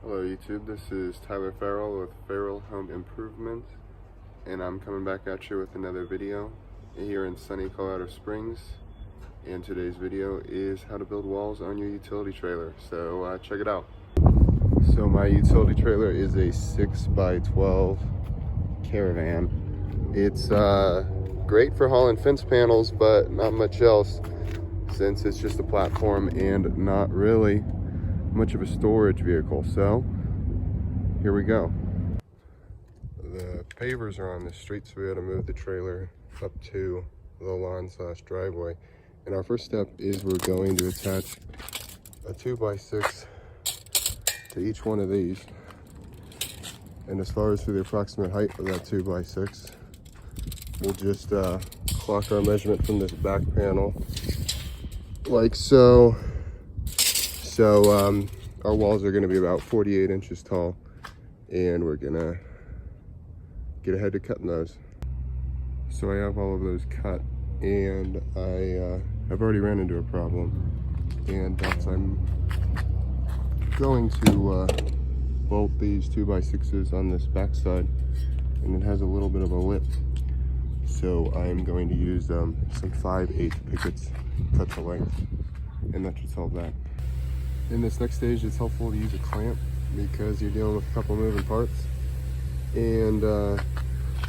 Hello YouTube, this is Tyler Farrell with Farrell Home Improvement, and I'm coming back at you with another video here in sunny Colorado Springs. And today's video is how to build walls on your utility trailer, so check it out. So my utility trailer is a 6x12 Caravan. It's great for hauling fence panels, but not much else, since it's just a platform and not really much of a storage vehicle. So here we go. The pavers are on the street, so we got to move the trailer up to the lawn/driveway. And our first step is we're going to attach a 2x6 to each one of these. And as far as for the approximate height of that 2x6, we'll just clock our measurement from this back panel like so. So our walls are going to be about 48 inches tall, and we're going to get ahead to cutting those. So I have all of those cut, and I've already ran into a problem, and that's I'm going to bolt these 2x6s on this back side, and it has a little bit of a lip. So I'm going to use some 5/8 pickets cut to length, and that should solve that. In this next stage, it's helpful to use a clamp because you're dealing with a couple moving parts. And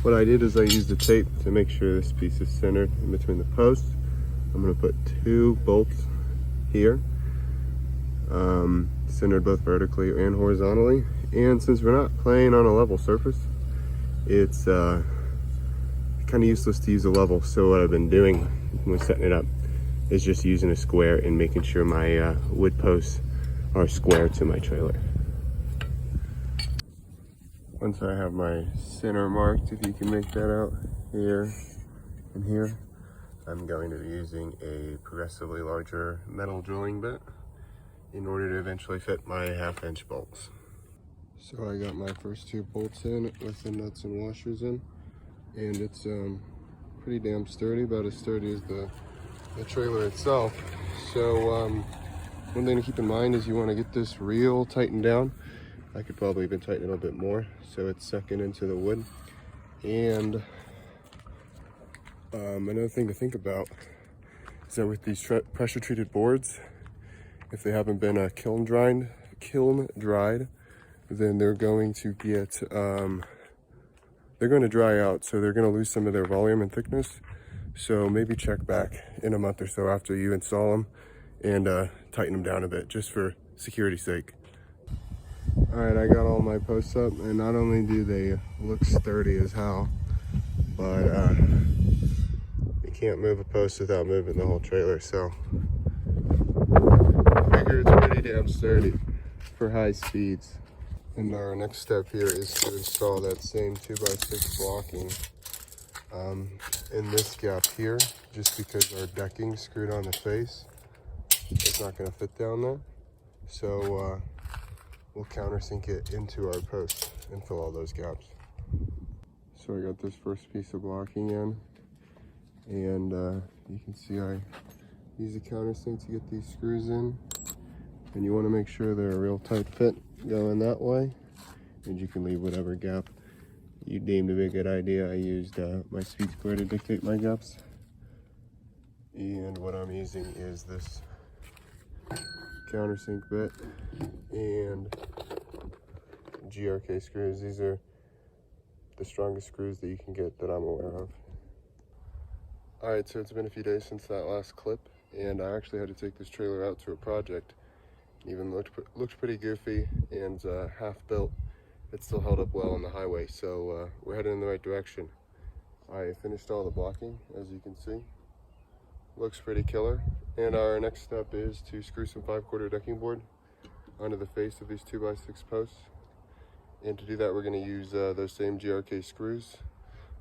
what I did is I used the tape to make sure this piece is centered in between the posts. I'm going to put 2 bolts here, centered both vertically and horizontally. And since we're not playing on a level surface, it's kind of useless to use a level. So what I've been doing when setting it up is just using a square and making sure my wood posts are square to my trailer. Once I have my center marked, if you can make that out, here and here, I'm going to be using a progressively larger metal drilling bit in order to eventually fit my 1/2-inch bolts. So I got my first 2 bolts in with the nuts and washers in, and it's pretty damn sturdy, about as sturdy as the trailer itself. So one thing to keep in mind is you want to get this real tightened down. I could probably even tighten it a bit more so it's sucking into the wood. And another thing to think about is that with these pressure treated boards, if they haven't been kiln dried, then they're going to get they're going to dry out, so they're going to lose some of their volume and thickness. So maybe check back in a month or so after you install them and tighten them down a bit, just for security's sake. All right, I got all my posts up, and not only do they look sturdy as hell, but you can't move a post without moving the whole trailer. So I figure it's pretty damn sturdy for high speeds. And our next step here is to install that same 2x6 blocking in this gap here, just because our decking screwed on the face, it's not going to fit down there. So we'll countersink it into our post and fill all those gaps. So I got this first piece of blocking in, and you can see I use a countersink to get these screws in, and you want to make sure they're a real tight fit going that way, and you can leave whatever gap you deemed to be a good idea. I used my speed square to dictate my gaps, and what I'm using is this countersink bit and GRK screws. These are the strongest screws that you can get that I'm aware of. Alright, so it's been a few days since that last clip, and I actually had to take this trailer out to a project. Even looked pretty goofy and half built. It still held up well on the highway, so we're heading in the right direction. I finished all the blocking, as you can see. Looks pretty killer. And our next step is to screw some 5/4 decking board onto the face of these 2x6 posts. And to do that, we're going to use those same GRK screws,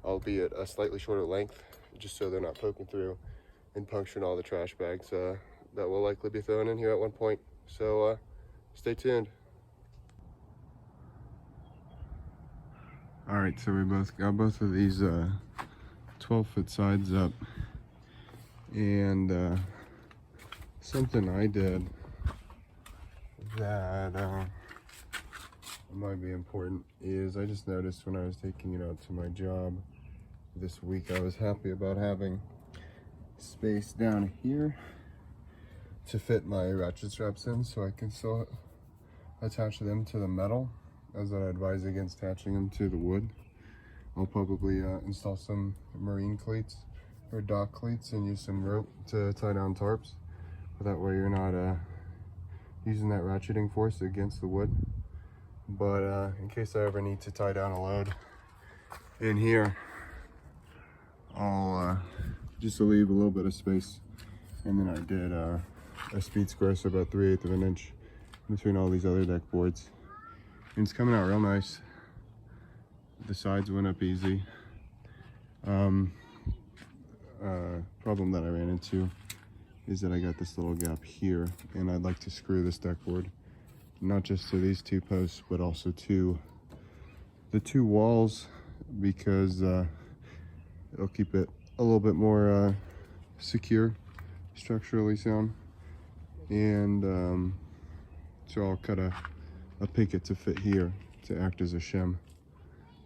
albeit a slightly shorter length, just so they're not poking through and puncturing all the trash bags that we'll likely be throwing in here at one point. So stay tuned. All right, so we both got both of these 12-foot sides up, and something I did that might be important is I just noticed when I was taking it out to my job this week, I was happy about having space down here to fit my ratchet straps in, so I can still attach them to the metal, as I advise against attaching them to the wood. I'll probably install some marine cleats or dock cleats and use some rope to tie down tarps, but that way you're not using that ratcheting force against the wood. But in case I ever need to tie down a load in here, I'll just to leave a little bit of space. And then I did a speed square, so about 3/8 of an inch between all these other deck boards. And it's coming out real nice. The sides went up easy. Problem that I ran into is that I got this little gap here, and I'd like to screw this deck board not just to these two posts, but also to the two walls, because it'll keep it a little bit more secure, structurally sound. And so I'll cut a picket to fit here to act as a shim.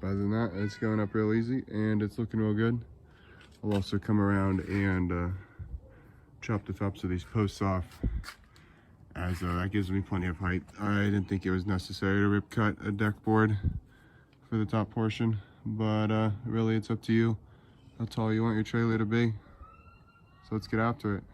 But other than that, it's going up real easy and it's looking real good. I'll also come around and chop the tops of these posts off, as that gives me plenty of height. I didn't think it was necessary to rip cut a deck board for the top portion, but really it's up to you how tall you want your trailer to be. So let's get after it.